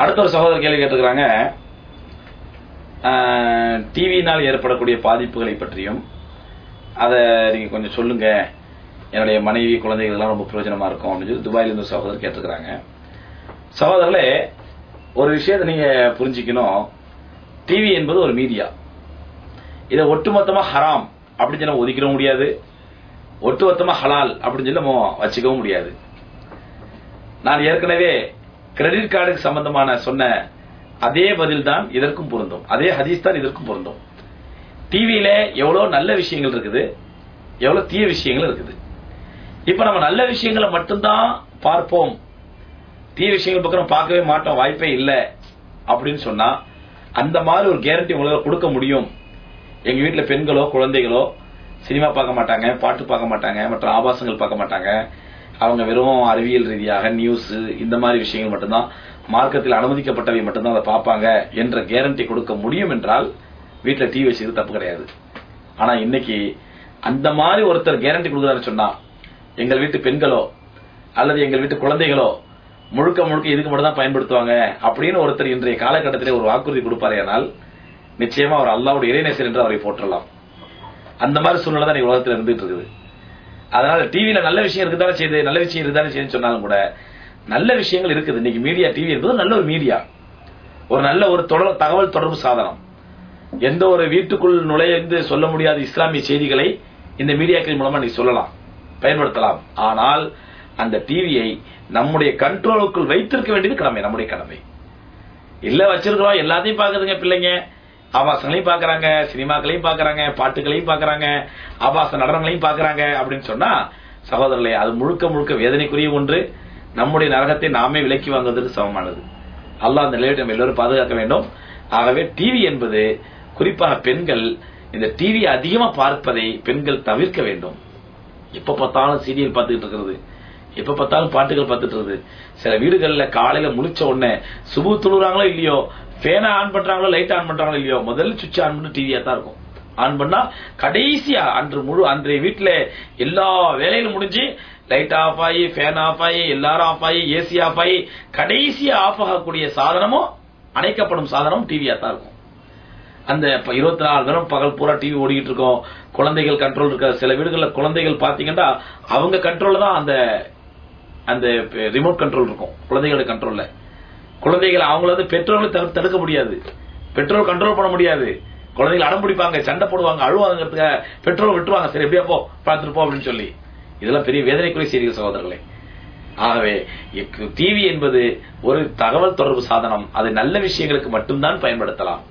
அடுத்த ஒரு சகோதரர் கேள்வி கேட்டிருக்கிறாங்க, டிவியினால் ஏற்படக்கூடிய பாதிப்புகளை பற்றியும் அதை நீங்க கொஞ்சம் சொல்லுங்க, என்னுடைய மனைவி குழந்தைகள் எல்லாம் ரொம்ப பிரயோஜனமா இருக்கும் அப்படின்னு சொல்லி துபாயில இருந்து சகோதரர் கேட்டிருக்கிறாங்க. சகோதரர்களே, ஒரு விஷயத்தை நீங்க புரிஞ்சுக்கணும். டிவி என்பது ஒரு மீடியா. இதை ஒட்டுமொத்தமா ஹராம் அப்படின்னு சொல்லி ஒதுக்கிட முடியாது, ஒட்டுமொத்தமா ஹலால் அப்படின்னு சொல்லி நம்ம வச்சுக்கவும் முடியாது. நான் ஏற்கனவே கிரெடிட் கார்டுக்கு சம்பந்தமான சொன்ன அதே பதில் தான் இதற்கும் பொருந்தும், அதே ஹதீஸ் தான் இதற்கும் பொருந்தும். டிவியில எவ்வளவு நல்ல விஷயங்கள் இருக்குது, எவ்வளவு தீய விஷயங்கள் இருக்குது. இப்ப நம்ம நல்ல விஷயங்களை மட்டும்தான் பார்ப்போம், தீய விஷயங்கள் பக்கம் பார்க்கவே மாட்டோம், வாய்ப்பே இல்லை அப்படின்னு சொன்னா அந்த மாதிரி ஒரு கேரண்டி உங்களால கொடுக்க முடியும். எங்க வீட்டுல பெண்களோ குழந்தைகளோ சினிமா பார்க்க மாட்டாங்க, பாட்டு பார்க்க மாட்டாங்க, மற்ற ஆபாசங்கள் பார்க்க மாட்டாங்க. அவங்க வெறும் அறிவியல் ரீதியாக நியூஸ் இந்த மாதிரி விஷயங்கள் மட்டும்தான், மார்க்கத்தில் அனுமதிக்கப்பட்டவை மட்டும்தான் அதை பார்ப்பாங்க என்ற கேரண்டி கொடுக்க முடியும் என்றால் வீட்டுல டிவி வச்சது தப்பு கிடையாது. ஆனா இன்னைக்கு அந்த மாதிரி ஒருத்தர் கேரண்டி கொடுக்குறாரு சொன்னா எங்கள் வீட்டு பெண்களோ அல்லது எங்கள் வீட்டு குழந்தைகளோ முழுக்க முழுக்க இதுக்கு மட்டும் தான் பயன்படுத்துவாங்க அப்படின்னு ஒருத்தர் இன்றைய காலகட்டத்திலே ஒரு வாக்குறுதி கொடுப்பாரேனால் நிச்சயமா அவர் அல்லாஹ்வுடைய இறைநேசர் என்று அவரை போற்றலாம். அந்த மாதிரி சூழ்நிலை தான் உலகத்தில் இருந்துட்டு இருக்குது. அதனால டிவியில நல்ல விஷயம் இருக்குதானே செய்யுது, நல்ல விஷயம் இருக்குதானே செய்யுன்னு சொன்னாலும் கூட நல்ல விஷயங்கள் இருக்குது. இன்னைக்கு மீடியா, டிவி என்பது நல்ல ஒரு மீடியா, ஒரு நல்ல ஒரு தகவல் தொடர்பு சாதனம். எந்த ஒரு வீட்டுக்குள் நுழைந்து சொல்ல முடியாத இஸ்லாமிய செய்திகளை இந்த மீடியாக்கள் மூலமா நீ சொல்லலாம், பயன்படுத்தலாம். ஆனால் அந்த டிவியை நம்முடைய கண்ட்ரோலுக்குள் வைத்திருக்க வேண்டியது கடமை, நம்முடைய கடமை. இல்ல வச்சிருக்கிறோம், எல்லாத்தையும் பாக்குதுங்க பிள்ளைங்க, ஆபாசங்களையும் பாக்குறாங்க, சினிமாக்களையும் பாக்குறாங்க, பாட்டுகளையும் பாக்குறாங்க, ஆபாச நடனங்களையும் பாக்குறாங்க அப்படின்னு சொன்னா சகோதரர்களே, அது முழுக்க முழுக்க வேதனைக்குரிய ஒன்று. நம்முடைய நரகத்தை நாமே விலக்கி வாங்குவதற்கு சமமானது. அல்லாஹ் அந்த நிலையை நம்ம எல்லோரும் பாதுகாக்க வேண்டும். ஆகவே டிவி என்பது குறிப்பாக பெண்கள் இந்த டிவி அதிகமா பார்ப்பதை பெண்கள் தவிர்க்க வேண்டும். எப்ப பார்த்தாலும் சீரியல் பார்த்துட்டு இருக்கிறது, எப்ப பார்த்தாலும் பாட்டுகள் பார்த்துட்டு இருக்குது. சில வீடுகள்ல காலையில முழிச்ச உடனே சுபு துளுறாங்களோ இல்லையோ, ஃபேனை ஆன் பண்றாங்களோ லைட் ஆன் பண்றாங்களோ இல்லையோ, முதல்ல சுவிட்ச் ஆன் பண்ணி டிவியா தான் இருக்கும். ஆன் பண்ணா கடைசியா அன்றைய வீட்டுல எல்லா வேலையிலும் முடிஞ்சு லைட் ஆஃப் ஆகி, ஃபேன் ஆஃப் ஆகி, எல்லாரும் ஆஃப் ஆகி, ஏசி ஆஃப் ஆகி, கடைசியா ஆஃப் ஆகக்கூடிய சாதனமும் அணைக்கப்படும் சாதனமும் டிவியா தான் இருக்கும். அந்த 24 நேரம் பகல் பூரா டிவி ஓடிக்கிட்டு இருக்கோம். குழந்தைகள் கண்ட்ரோல் இருக்க சில வீடுகளில் குழந்தைகள் பாத்தீங்கன்னா அவங்க கண்ட்ரோல் தான் அந்த ரிமோட் கண்ட்ரோல் இருக்கும் குழந்தைகளோட கண்ட்ரோல்ல. குழந்தைகள் அவங்கள பெற்றோர்களை தடுக்க முடியாது, பெற்றோர் கண்ட்ரோல் பண்ண முடியாது. குழந்தைகள் அடம் பிடிப்பாங்க, சண்டை போடுவாங்க, அழுவாங்கிறதுக்கு பெற்றோர் விட்டுருவாங்க, சரி எப்படியா போ பார்த்துட்டு போ அப்படின்னு சொல்லி. இதெல்லாம் பெரிய வேதனைக்குரிய செய்திகள் சகோதரர்களே. ஆகவே டிவி என்பது ஒரு தகவல் தொடர்பு சாதனம், அதை நல்ல விஷயங்களுக்கு மட்டும்தான் பயன்படுத்தலாம்.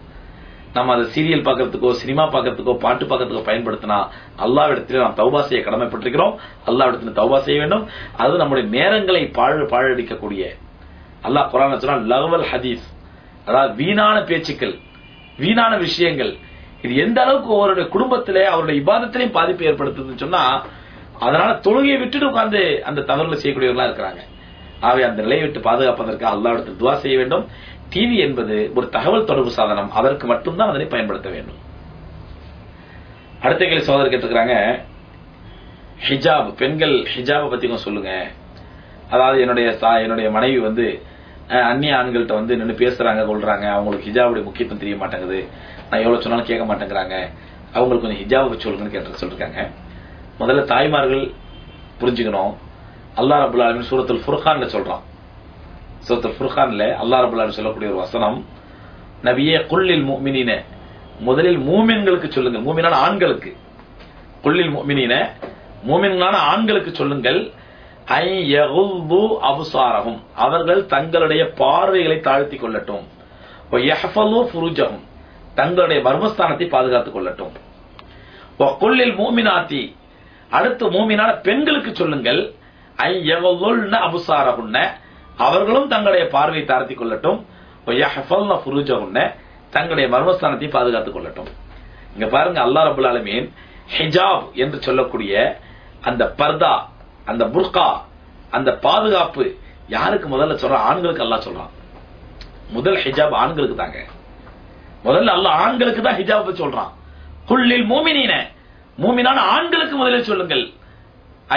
நம்ம அதை சீரியல் பார்க்கறதுக்கோ சினிமா பார்க்கறதுக்கோ பாட்டு பார்க்கறதுக்கோ பயன்படுத்தினா அல்லாஹ்விடத்திலே நாம் தௌபா செய்ய கடமைப்பட்டிருக்கிறோம். அல்லாஹ்விடத்தில் தௌபா செய்ய வேண்டும். அது நம்முடைய நேரங்களை பாழடிக்கக்கூடிய, அல்லாஹ் குர்ஆன்ல சொன்னான் லஹ்வல் ஹதீஸ், அதாவது வீணான பேச்சுக்கள், வீணான விஷயங்கள். இது எந்த அளவுக்கு அவருடைய குடும்பத்திலே அவருடைய இபாதத்திலையும் பாதிப்பு ஏற்படுத்துதுன்னு சொன்னா, அதனால தொழுகையை விட்டுட்டு உட்கார்ந்து அந்த தவறுகளை செய்யக்கூடியவர்களா இருக்கிறாங்க. ஆகவே அந்த நிலையை விட்டு பாதுகாப்பதற்கு அல்லாஹ்விடத்தில் துஆ செய்ய வேண்டும். டிவி என்பது ஒரு தகவல் தொடர்பு சாதனம், அதற்கு மட்டும்தான் அதனை பயன்படுத்த வேண்டும். அடுத்த கேள்வி சகோதரர் கேட்டிருக்கிறாங்க, ஹிஜாப், பெண்கள் ஹிஜாபை பத்தி கொஞ்சம் சொல்லுங்க. அதாவது என்னுடைய மனைவி அந்நிய ஆண்கள்ட்ட நின்று பேசுறாங்க, கொள்றாங்க, அவங்களுக்கு ஹிஜாபுடைய முக்கியத்துவம் தெரிய மாட்டேங்குது, நான் எவ்வளவு சொன்னாலும் கேட்க மாட்டேங்கிறாங்க, அவங்களுக்கு கொஞ்சம் ஹிஜாபை பத்தி சொல்லுங்கன்னு சொல்லிருக்காங்க. முதல்ல தாய்மார்கள் புரிஞ்சுக்கணும், அல்லாஹ் ரப்பல் ஆலமீன் சூரத்துல் ஃபுர்கான்ல சொல்றான். சூரத்துல் ஃபுர்கான்ல அல்லாஹ் ரப்பல் ஆலமீன் சொல்லக்கூடிய ஒரு வசனம், நபியே குல்லில் முஃமினீன, முதலில் மூமின்களுக்கு சொல்லுங்க, மூமினான ஆண்களுக்கு, குல்லில் முஃமினீன மூமின்களான ஆண்களுக்கு சொல்லுங்கள், ஐ யகுது அப்சாரஹும், அவர்கள் தங்களுடைய பார்வைகளை தாழ்த்திக் கொள்ளட்டும், வ யஹ்ஃபது ஃபுருஜஹும், தங்களுடைய மர்மஸ்தானத்தை பாதுகாத்துக் கொள்ளட்டும், வ குல்லில் முஃமினாத்தி, அடுத்து மூமினான பெண்களுக்கு சொல்லுங்கள், ஐ யகுதுல்ன அப்சாரஹுன்ன, அவர்களும் தங்களுடைய பார்வையை தாழ்த்திக் கொள்ளட்டும், வ யஹ்ஃபதுன ஃபுருஜஹுன்ன, தங்களுடைய மர்மஸ்தானத்தை பாதுகாத்துக் கொள்ளட்டும். இங்க பாருங்க, அல்லாஹ் ரப்பல் ஆலமீன் ஹிஜாப் என்று சொல்லக்கூடிய அந்த பர்தா, அந்த புர்கா, அந்த பாதுகாப்பு யாருக்கு முதல்ல சொல்றான்? ஆண்களுக்கு அல்லாஹ் சொல்றான். முதல் ஹிஜாப் ஆண்களுக்கு தாங்க, முதல்ல அல்லாஹ் ஆண்களுக்கு தான் ஹிஜாப் சொல்றான். குல்லில் முஃமினீன, மூமினான ஆண்களுக்கு முதலில் சொல்லுங்கள்,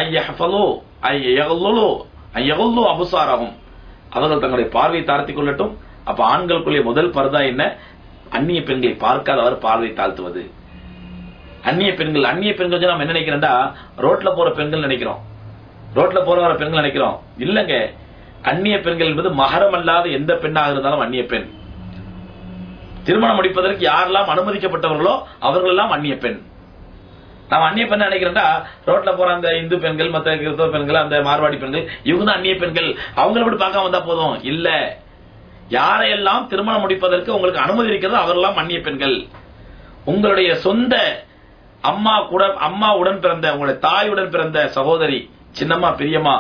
ஐயஹ்ஃபது ஐயகுல்லு ஐயகுல்லு அப்சாரஹும், அவர்கள் தங்களுடைய பார்வையை தாழ்த்திக் கொள்ளட்டும், அப்ப ஆண்களுக்குள்ளே முதல் பர்தா என்ன? அந்நிய பெண்களை பார்க்காதவர் பார்வை தாழ்த்துவது. அந்நிய பெண்கள் நம்ம என்ன நினைக்கிறோம்டா, ரோட்ல போற பெண்கள் நினைக்கிறோம், ரோட்ல போற பெண்கள் நினைக்கிறோம். இல்லங்க, அந்நிய பெண்கள் என்பது மகரம் அல்லாத எந்த பெண்ணாக இருந்தாலும் அந்நிய பெண். திருமணம் முடிப்பதற்கு யாரெல்லாம் அனுமதிக்கப்பட்டவர்களோ அவர்கள் எல்லாம் அந்நிய பெண். நாம் அந்நிய பெண் நினைக்கிறோம்டா, ரோட்ல போற அந்த இந்து பெண்கள், மற்ற கிறிஸ்தவ பெண்கள், அந்த மார்வாடி பெண்கள், இவங்க தான் அந்நிய பெண்கள், அவங்கள விட்டு பார்க்காம வந்தா போதும். இல்ல, யாரையெல்லாம் திருமணம் முடிப்பதற்கு உங்களுக்கு அனுமதி இருக்கிறதோ அவரெல்லாம் அந்நிய பெண்கள். உங்களுடைய சொந்த அம்மாவுடன் பிறந்த, உங்களுடைய தாயுடன் பிறந்த சகோதரி, சின்னம்மா, பெரியம்மா,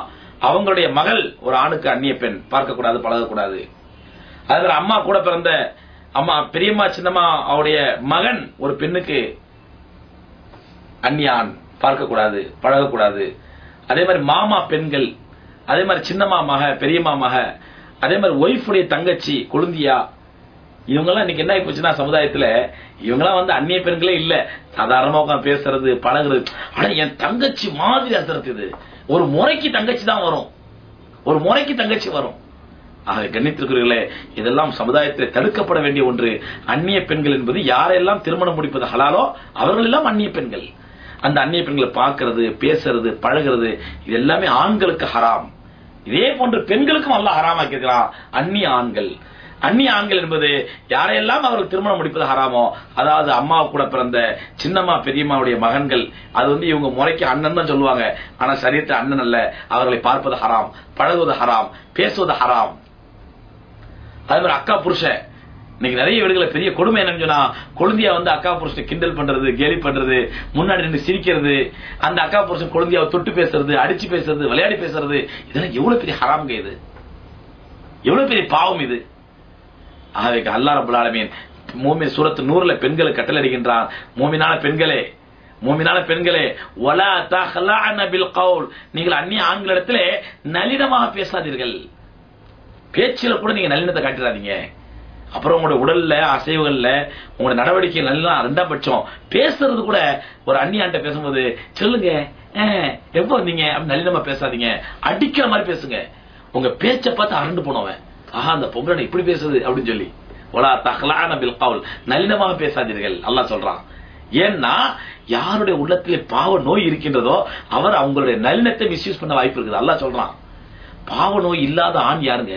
அவங்களுடைய மகள் ஒரு ஆணுக்கு அந்நிய பெண், பார்க்கக்கூடாது, பழகக்கூடாது. அதே அம்மா கூட பிறந்த பெரியம்மா, சின்னம்மா, அவருடைய மகன் ஒரு பெண்ணுக்கு அந்நிய ஆண், பார்க்கக்கூடாது, பழகக்கூடாது. அதே மாதிரி மாமா பெண்கள், அதே மாதிரி சின்னம்மா மக, பெரியம்மா மக, அதே மாதிரி ஒய்ஃபுடைய தங்கச்சி, கொழுந்தியா, இவங்கெல்லாம் இன்னைக்கு என்ன ஆயிப்போச்சுன்னா சமுதாயத்துல இவங்கெல்லாம் அந்நிய பெண்களே இல்ல. சாதாரணமா உட்காந்து பேசுறது, பழகுறது. ஆனா என் தங்கச்சி மாதிரி அசரத்து, இது ஒரு முறைக்கு தங்கச்சி தான் வரும், ஒரு முறைக்கு தங்கச்சி வரும். ஆக கண்ணித்திருக்கிறீர்களே, இதெல்லாம் சமுதாயத்தில் தடுக்கப்பட வேண்டிய ஒன்று. அந்நிய பெண்கள் என்பது யாரெல்லாம் திருமணம் முடிப்பது ஹலாலோ அவர்கள் எல்லாம் அந்நிய பெண்கள். அந்த அந்நிய பெண்களை பார்க்கிறது, பேசுறது, பழகிறது, இது எல்லாமே ஆண்களுக்கு ஹராம். இதே போன்று பெண்களுக்கும் அல்லாஹ் ஹராமாக்கி இருக்கிறான். அந்நிய ஆண்கள் என்பது யாரையெல்லாம் அவர்கள் திருமணம் முடிப்பது ஹராமோ, அதாவது அம்மா கூட பிறந்த சின்னம்மா, பெரியம்மாவுடைய மகன்கள், அது இவங்க முறைக்கு அண்ணன் தான் சொல்லுவாங்க, ஆனா சரியத்துல அண்ணன் அல்ல. அவர்களை பார்ப்பது ஹராம், பழகுவது ஹராம், பேசுவது ஹராம். அதே மாதிரி அக்கா புருஷன், இன்னைக்கு நிறைய வீடுகளை பெரிய கொடுமை என்னன்னு சொன்னா, கொழுந்தியா அக்கா புருஷனை கிண்டல் பண்றது, கேலி பண்றது, முன்னாடி நின்று சிரிக்கிறது, அந்த அக்கா புருஷன் கொழுந்தியாவை தொட்டு பேசுறது, அடிச்சு பேசுறது, விளையாடி பேசுறது, இதெல்லாம் எவ்வளவு பெரிய ஹராம்ங்க, இது எவ்வளவு பெரிய பாவம் இது. ஆகவே அல்லாஹ் ரப்பல் ஆலமீன் மூமின் சூரத்து நூறுல பெண்களுக்கு கட்டளையிடுகின்றான், மூமினான பெண்களே வலா தஹலஅன பில் கவுல், நீங்கள் அந்நிய ஆண்களிடத்திலே நளினமாக பேசாதீர்கள். பேச்சில கூட நீங்க நளினத்தை காட்டிடாதீங்க. அப்புறம் உங்களுடைய உடல்ல, அசைவுகள்ல, உங்களுடைய நடவடிக்கை நல்லா ரெண்டாம் பட்சம். பேசுறது கூட ஒரு அந்நியான்ட்ட பேசும்போது சொல்லுங்க, எப்போ வந்தீங்க அப்படின்னு நளினமா பேசாதீங்க, அடிக்கிற மாதிரி பேசுங்க. உங்க பேச்சை பார்த்து அரண்டு போனவன், ஆஹா அந்த பொங்கலை இப்படி பேசுது அப்படின்னு சொல்லி, வலா தஹலஅன பில் கவுல், நளினமாக பேசாதீர்கள் அல்லாஹ் சொல்றான். ஏன்னா யாருடைய உள்ளத்திலே பாவ நோய் இருக்கின்றதோ அவர் அவங்களுடைய நளினத்தை மிஸ்யூஸ் பண்ண வாய்ப்பு இருக்குது. அல்லாஹ் சொல்றான், பாவ நோய் இல்லாத ஆண் யாருங்க?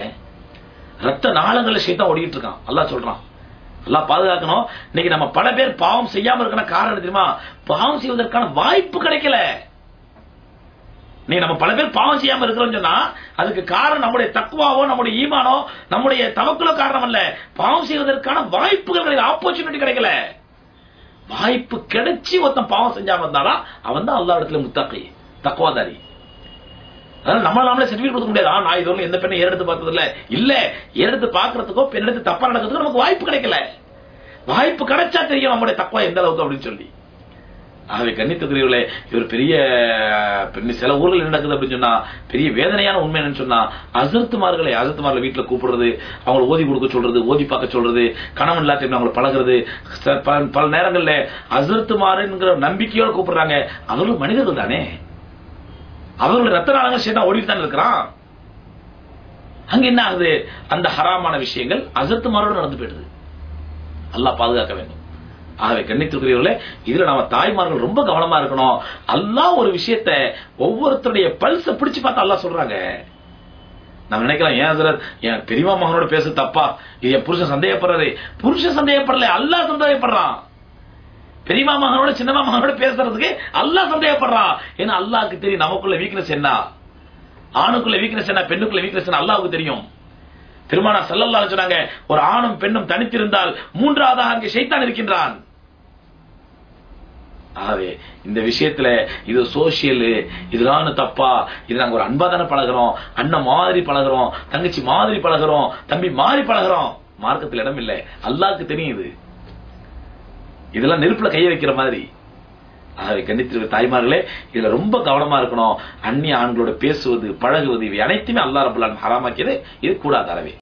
ரத்த நாளங்களை சைத்தான் ஓடிட்டு இருக்கான். அல்லாஹ் சொல்றான், அல்லாஹ் பாதுகாக்கணும். இன்னைக்கு நம்ம பல பேர் பாவம் செய்யாம இருக்கன காரணம் தெரியுமா? பாவம் செய்வதற்கான வாய்ப்பு கிடைக்கல. நீங்க நம்ம பல பேர் பாவம் செய்யாம இருக்கிறோம் சொன்னா அதுக்கு காரணம் நம்முடைய தக்வாவோ, நம்முடைய ஈமானோ, நம்முடைய தவக்குலோ காரணம் அல்ல. பாவம் செய்வதற்கான வாய்ப்புகள், ஆப்பர்ச்சுனிட்டி கிடைக்கல. வாய்ப்பு கிடைச்சி ஒருத்தன் பாவம் செஞ்சாம இருந்தானா அவன் தான் அல்லாஹ் இடத்துல முத்தகி, தக்வாதாரி. அதனால நம்மளால சர்டிபிகேட் கொடுக்க முடியாது. நான் இதுவரை எந்த பெண்ணை ஏறெடுத்து பார்த்தது இல்ல, ஏறெடுத்து பாக்குறதுக்கோ, பெண்ணெடுத்து தப்பா நடக்கிறதுக்கோ நமக்கு வாய்ப்பு கிடைக்கல. வாய்ப்பு கிடைச்சா தெரியும் நம்முடைய தக்வா எந்த அளவுக்கு அப்படின்னு சொல்லி. ஆகவே கண்ணியத்துக்குரியவர்களே, இவர் பெரிய சில ஊர்கள் நடக்குது அப்படின்னு சொன்னா பெரிய வேதனையான உண்மை என்னன்னு சொன்னா, அசர்த்துமார்களை வீட்டுல கூப்பிடுறது, அவங்களை ஓதி கொடுக்க சொல்றது, ஓதி பார்க்க சொல்றது, கணவன் இல்லாத அவங்களை பழகிறது. பல நேரங்கள்ல அசர்த்துமாறுங்கிற நம்பிக்கையோட கூப்பிடுறாங்க. அவர்களும் மனிதர்கள் தானே, அவர்களுடைய ரத்த நாளங்கள் சேட்டா ஓடிட்டு தான் இருக்கிறான். அங்க என்ன ஆகுது? அந்த ஹராமான விஷயங்கள் அசர்த்துமாரோடு நடந்து போயிடுது. அல்லாஹ் பாதுகாக்க வேண்டும். ஆகவே கண்ணியத்துக்குரியவர்களே, இதுல நம்ம தாய்மார்கள் ரொம்ப கவனமா இருக்கணும். அல்லாஹ் ஒரு விஷயத்தை ஒவ்வொருத்தருடைய பல்ஸ பிடிச்சு பார்த்தா அல்லாஹ் சொல்றாங்க. நம்ம நினைக்கலாம், ஏன் ஹஸரத் என் பெரியம்மா மகனோட பேச தப்பா, இது என் புருஷன் சந்தேகப்படுறது. புருஷன் சந்தேகப்படல, அல்லாஹ் சந்தேகப்படுறான். பெரியம்மா மகனோட சின்னம்மா மகனோட பேசுறதுக்கு அல்லாஹ் சந்தேகப்படுறான். ஏன்னா அல்லாஹ்க்கு தெரியும் நமக்குள்ள வீக்னஸ் என்ன, ஆணுக்குள்ள வீக்னஸ் என்ன, பெண்ணுக்குள்ள வீக்னஸ் என்ன அல்லாஹ்வுக்கு தெரியும். பெருமானார் ஸல்லல்லாஹு அலைஹி சொன்னாங்க, ஒரு ஆணும் பெண்ணும் தனித்திருந்தால் மூன்றாவதாக அங்கே ஷைத்தான் இருக்கின்றான். ஆகவே இந்த விஷயத்துல இது சோசியல், இதுதான் தப்பா. இது நாங்க ஒரு அன்பா தானே பழகிறோம், அண்ணன் மாதிரி பழகிறோம், தங்கச்சி மாதிரி பழகிறோம், தம்பி மாதிரி பழகிறோம். மார்க்கத்தில் இடம் இல்லை, அல்லாஹ்க்கு தெரியும். இதெல்லாம் நெருப்புல கைய வைக்கிற மாதிரி. ஆகவே கண்டித்திருக்கிற தாய்மார்களே, இதுல ரொம்ப கவனமா இருக்கணும். அந்நிய ஆண்களோட பேசுவது, பழகுவது, இவை அனைத்துமே அல்லாஹ் ரப்பல் ஆலமீன் ஹராமாக்கியது. இது கூடாது அறவே.